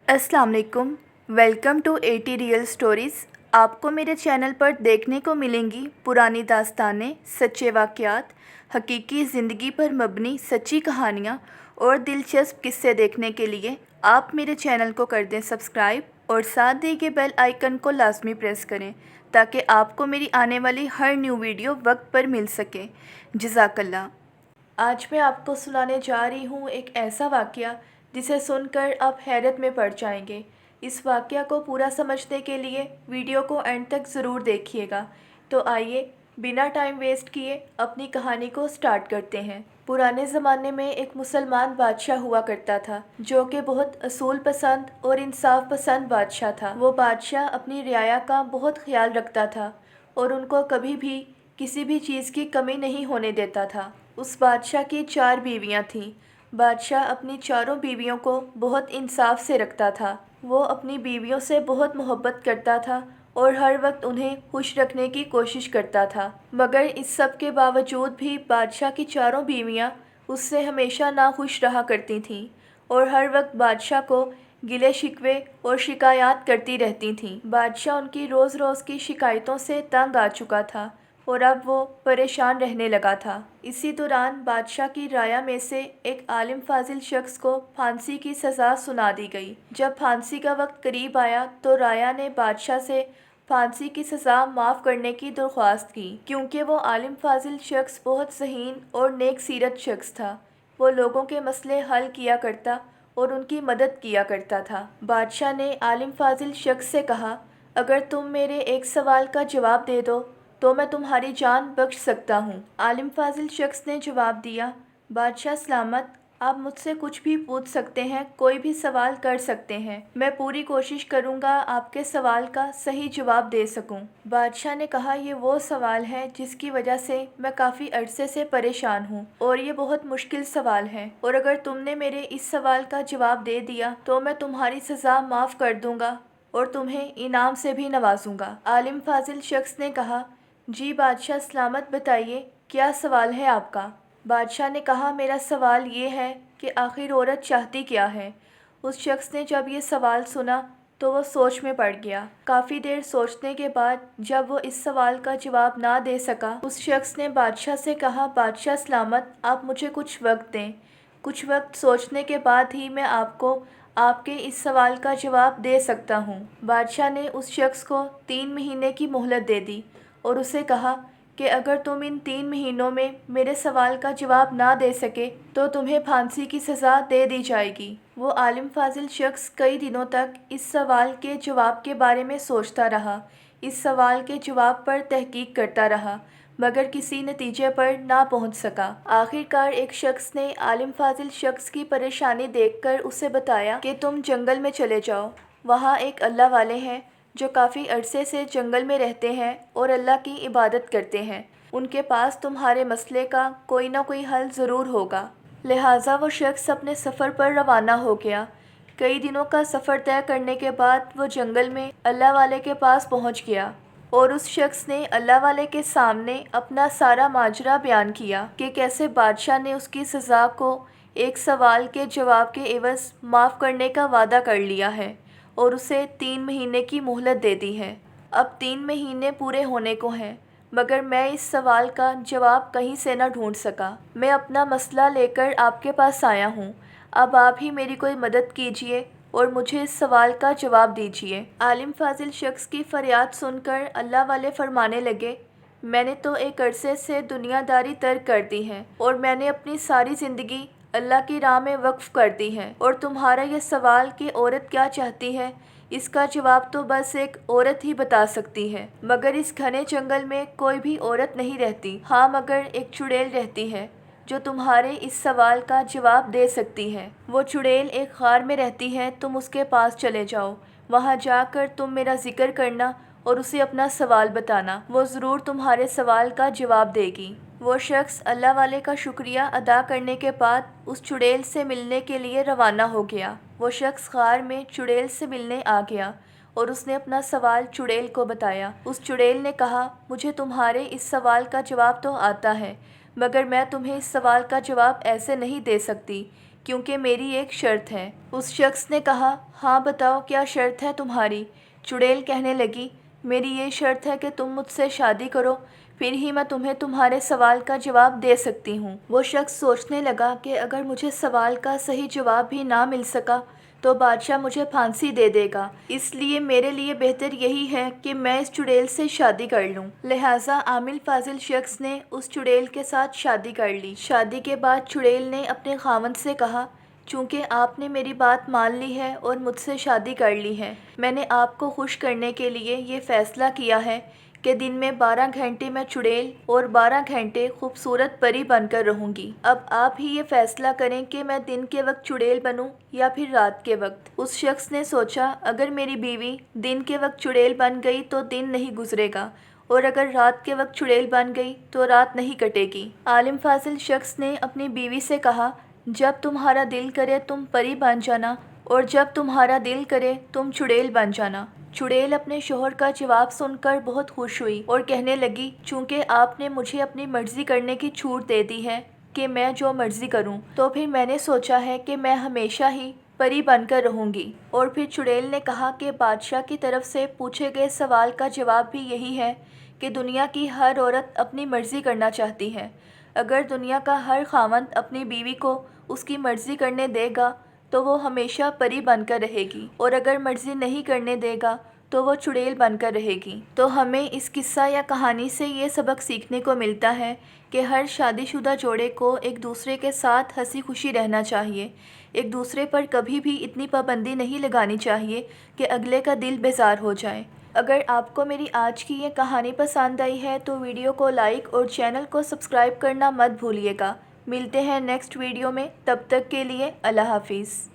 अस्सलाम वालेकुम। Welcome to 80 real stories. आपको मेरे चैनल पर देखने को मिलेंगी पुरानी दास्तानें, सच्चे वाक़यात, हकीकी ज़िंदगी पर मबनी सच्ची कहानियाँ और दिलचस्प किस्से देखने के लिए आप मेरे चैनल को कर दें सब्सक्राइब और साथ दिए गए बेल आइकन को लाजमी प्रेस करें ताकि आपको मेरी आने वाली हर न्यू वीडियो वक्त पर मिल सके। जज़ाकल्लाह। आज मैं आपको सुनाने जा रही हूँ एक ऐसा वाक़या जिसे सुनकर आप हैरत में पड़ जाएंगे। इस वाक़या को पूरा समझने के लिए वीडियो को एंड तक ज़रूर देखिएगा। तो आइए बिना टाइम वेस्ट किए अपनी कहानी को स्टार्ट करते हैं। पुराने ज़माने में एक मुसलमान बादशाह हुआ करता था जो कि बहुत असूल पसंद और इंसाफ पसंद बादशाह था। वो बादशाह अपनी रियाया का बहुत ख्याल रखता था और उनको कभी भी किसी भी चीज़ की कमी नहीं होने देता था। उस बादशाह की 4 बीवियां थीं। बादशाह अपनी चारों बीवियों को बहुत इंसाफ से रखता था। वो अपनी बीवियों से बहुत मोहब्बत करता था और हर वक्त उन्हें खुश रखने की कोशिश करता था। मगर इस सब के बावजूद भी बादशाह की चारों बीवियां उससे हमेशा नाखुश रहा करती थीं और हर वक्त बादशाह को गिले शिकवे और शिकायत करती रहती थीं। बादशाह उनकी रोज़ रोज़ की शिकायतों से तंग आ चुका था और अब वो परेशान रहने लगा था। इसी दौरान बादशाह की राया में से एक आलिम फाजिल शख्स को फांसी की सज़ा सुना दी गई। जब फांसी का वक्त करीब आया तो राया ने बादशाह से फांसी की सज़ा माफ़ करने की दरख्वास्त की क्योंकि वो आलिम फाजिल शख्स बहुत ज़हीन और नेक सीरत शख्स था। वो लोगों के मसले हल किया करता और उनकी मदद किया करता था। बादशाह ने आलिम फाजिल शख्स से कहा, अगर तुम मेरे एक सवाल का जवाब दे दो तो मैं तुम्हारी जान बख्श सकता हूँ। आलिम फाजिल शख्स ने जवाब दिया, बादशाह सलामत, आप मुझसे कुछ भी पूछ सकते हैं, कोई भी सवाल कर सकते हैं। मैं पूरी कोशिश करूँगा आपके सवाल का सही जवाब दे सकूँ। बादशाह ने कहा, ये वो सवाल है जिसकी वजह से मैं काफ़ी अरसे से परेशान हूँ और ये बहुत मुश्किल सवाल है और अगर तुमने मेरे इस सवाल का जवाब दे दिया तो मैं तुम्हारी सज़ा माफ़ कर दूँगा और तुम्हें इनाम से भी नवाजूँगा। आलिम फाजिल शख्स ने कहा, जी बादशाह सलामत, बताइए क्या सवाल है आपका। बादशाह ने कहा, मेरा सवाल ये है कि आखिर औरत चाहती क्या है। उस शख्स ने जब ये सवाल सुना तो वो सोच में पड़ गया। काफ़ी देर सोचने के बाद जब वो इस सवाल का जवाब ना दे सका, उस शख्स ने बादशाह से कहा, बादशाह सलामत, आप मुझे कुछ वक्त दें। कुछ वक्त सोचने के बाद ही मैं आपको आपके इस सवाल का जवाब दे सकता हूँ। बादशाह ने उस शख्स को 3 महीने की मोहलत दे दी और उसे कहा कि अगर तुम इन 3 महीनों में मेरे सवाल का जवाब ना दे सके तो तुम्हें फांसी की सज़ा दे दी जाएगी। वो आलिम फाजिल शख्स कई दिनों तक इस सवाल के जवाब के बारे में सोचता रहा, इस सवाल के जवाब पर तहकीक करता रहा, मगर किसी नतीजे पर ना पहुंच सका। आखिरकार एक शख्स ने आलिम फाजिल शख्स की परेशानी देखकर उसे बताया कि तुम जंगल में चले जाओ, वहाँ एक अल्लाह वाले हैं जो काफ़ी अरसे से जंगल में रहते हैं और अल्लाह की इबादत करते हैं। उनके पास तुम्हारे मसले का कोई ना कोई हल ज़रूर होगा। लिहाजा वो शख्स अपने सफ़र पर रवाना हो गया। कई दिनों का सफ़र तय करने के बाद वो जंगल में अल्लाह वाले के पास पहुंच गया और उस शख्स ने अल्लाह वाले के सामने अपना सारा माजरा बयान किया कि कैसे बादशाह ने उसकी सज़ा को एक सवाल के जवाब के एवज़ माफ़ करने का वादा कर लिया है और उसे 3 महीने की मोहलत दे दी है। अब 3 महीने पूरे होने को हैं, मगर मैं इस सवाल का जवाब कहीं से न ढूंढ सका। मैं अपना मसला लेकर आपके पास आया हूँ। अब आप ही मेरी कोई मदद कीजिए और मुझे इस सवाल का जवाब दीजिए। आलिम फाजिल शख्स की फरियाद सुनकर अल्लाह वाले फरमाने लगे, मैंने तो एक अरसे से दुनियादारी तर्क कर दी है और मैंने अपनी सारी ज़िंदगी अल्लाह की राह में वक्फ़ कर दी है और तुम्हारा यह सवाल कि औरत क्या चाहती है, इसका जवाब तो बस एक औरत ही बता सकती है। मगर इस घने जंगल में कोई भी औरत नहीं रहती। हाँ, मगर एक चुड़ैल रहती है जो तुम्हारे इस सवाल का जवाब दे सकती है। वो चुड़ैल एक ग़ार में रहती है, तुम उसके पास चले जाओ। वहाँ जाकर तुम मेरा ज़िक्र करना और उसे अपना सवाल बताना, वो ज़रूर तुम्हारे सवाल का जवाब देगी। वो शख्स अल्लाह वाले का शुक्रिया अदा करने के बाद उस चुड़ैल से मिलने के लिए रवाना हो गया। वो शख्स ग़ार में चुड़ैल से मिलने आ गया और उसने अपना सवाल चुड़ैल को बताया। उस चुड़ैल ने कहा, मुझे तुम्हारे इस सवाल का जवाब तो आता है, मगर मैं तुम्हें इस सवाल का जवाब ऐसे नहीं दे सकती کیونکہ میری ایک شرط ہے۔ اس شخص نے کہا، ہاں بتاؤ کیا شرط ہے تمہاری؟ چڑیل کہنے لگی، میری یہ شرط ہے کہ تم مجھ سے شادی کرو، پھر ہی میں تمہیں تمہارے سوال کا جواب دے سکتی ہوں۔ وہ شخص سوچنے لگا کہ اگر مجھے سوال کا صحیح جواب بھی نہ مل سکا تو بادشاہ مجھے پھانسی دے دے گا، اس لیے میرے لیے بہتر یہی ہے کہ میں اس چڑیل سے شادی کر لوں۔ لہٰذا عامل فاضل شخص نے اس چڑیل کے ساتھ شادی کر لی۔ شادی کے بعد چڑیل نے اپنے خاوند سے کہا، چونکہ آپ نے میری بات مان لی ہے اور مجھ سے شادی کر لی ہے، میں نے آپ کو خوش کرنے کے لیے یہ فیصلہ کیا ہے کہ دن میں 12 گھنٹے میں چڑیل اور 12 گھنٹے خوبصورت پری بن کر رہوں گی۔ اب آپ ہی یہ فیصلہ کریں کہ میں دن کے وقت چڑیل بنوں یا پھر رات کے وقت۔ اس شخص نے سوچا، اگر میری بیوی دن کے وقت چڑیل بن گئی تو دن نہیں گزرے گا، اور اگر رات کے وقت چڑیل بن گئی تو رات نہیں کٹے گی۔ عالم فاضل شخص نے اپنی بیوی سے کہا، جب تمہارا دل کرے تم پری بن جانا، اور جب تمہارا دل کرے تم چڑیل بن جانا۔ چڑیل اپنے شوہر کا جواب سن کر بہت خوش ہوئی اور کہنے لگی، چونکہ آپ نے مجھے اپنی مرضی کرنے کی چھوٹ دے دی ہے کہ میں جو مرضی کروں، تو پھر میں نے سوچا ہے کہ میں ہمیشہ ہی پری بن کر رہوں گی۔ اور پھر چڑیل نے کہا کہ بادشاہ کی طرف سے پوچھے گئے سوال کا جواب بھی یہی ہے کہ دنیا کی ہر عورت اپنی مرضی کرنا چاہتی ہے۔ اگر دنیا کا ہر خاوند اپنی بیوی کو اس کی مرضی کرنے دے گا تو وہ ہمیشہ پری بن کر رہے گی، اور اگر مرضی نہیں کرنے دے گا تو وہ چڑیل بن کر رہے گی۔ تو ہمیں اس قصہ یا کہانی سے یہ سبق سیکھنے کو ملتا ہے کہ ہر شادی شدہ جوڑے کو ایک دوسرے کے ساتھ ہنسی خوشی رہنا چاہیے، ایک دوسرے پر کبھی بھی اتنی پابندی نہیں لگانی چاہیے کہ اگلے کا دل بیزار ہو جائے۔ اگر آپ کو میری آج کی یہ کہانی پسند آئی ہے تو ویڈیو کو لائک اور چینل کو سبسکرائب کرنا مت بھولیے گا۔ ملتے ہیں نیکسٹ ویڈیو میں، تب تک کے لیے اللہ حافظ۔